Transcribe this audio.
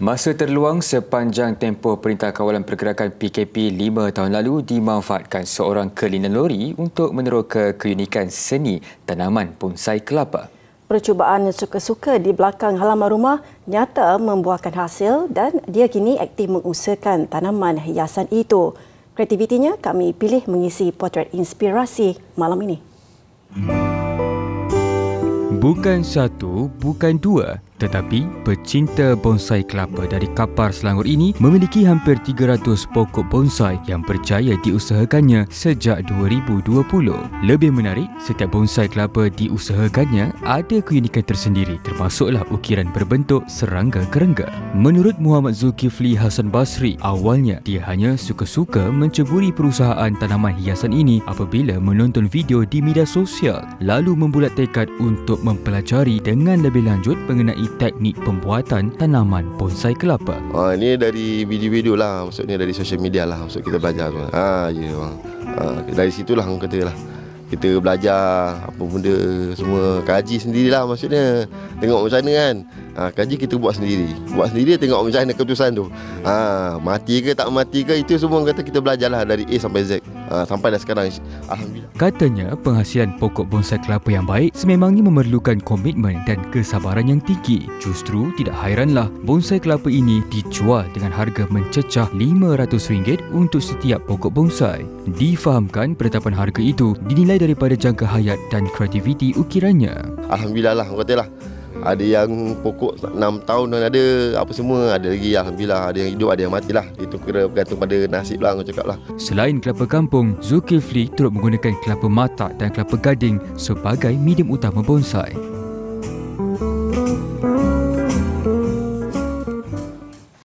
Masa terluang sepanjang tempoh Perintah Kawalan Pergerakan PKP 5 tahun lalu dimanfaatkan seorang kelinan lori untuk meneroka keunikan seni tanaman bonsai kelapa. Percubaan suka-suka di belakang halaman rumah nyata membuahkan hasil dan dia kini aktif mengusahakan tanaman hiasan itu. Kreativitinya kami pilih mengisi potret inspirasi malam ini. Bukan satu, bukan dua, tetapi pecinta bonsai kelapa dari Kapar Selangor ini memiliki hampir 300 pokok bonsai yang berjaya diusahakannya sejak 2020. Lebih menarik, setiap bonsai kelapa diusahakannya ada keunikan tersendiri, termasuklah ukiran berbentuk serangga kerengga. Menurut Muhammad Zulkifli Hasan Basri, awalnya dia hanya suka-suka menceburi perusahaan tanaman hiasan ini apabila menonton video di media sosial, lalu membulat tekad untuk mempelajari dengan lebih lanjut mengenai teknik pembuatan tanaman bonsai kelapa. Ini dari video-video lah, maksudnya dari social media lah, maksud kita belajar tu. Dari situlah orang kata lah. Kita belajar apa benda semua, kaji sendirilah maksudnya. Tengok macam mana kan. Kaji kita buat sendiri. Buat sendiri tengok macam mana keputusan tu. Mati ke tak mati ke, itu semua kata kita belajarlah dari A sampai Z. Sampai dah sekarang alhamdulillah. Katanya penghasilan pokok bonsai kelapa yang baik sememangnya memerlukan komitmen dan kesabaran yang tinggi. Justru tidak hairanlah bonsai kelapa ini dijual dengan harga mencecah RM500 untuk setiap pokok bonsai. Difahamkan penetapan harga itu dinilai daripada jangka hayat dan kreativiti ukirannya. Alhamdulillah lah, orang kata lah. Ada yang pokok 6 tahun dan ada apa semua, ada lagi alhamdulillah, ada yang hidup, ada yang mati lah. Itu kira bergantung pada nasib lah, orang cakap lah. Selain kelapa kampung, Zulkifli turut menggunakan kelapa matak dan kelapa gading sebagai medium utama bonsai.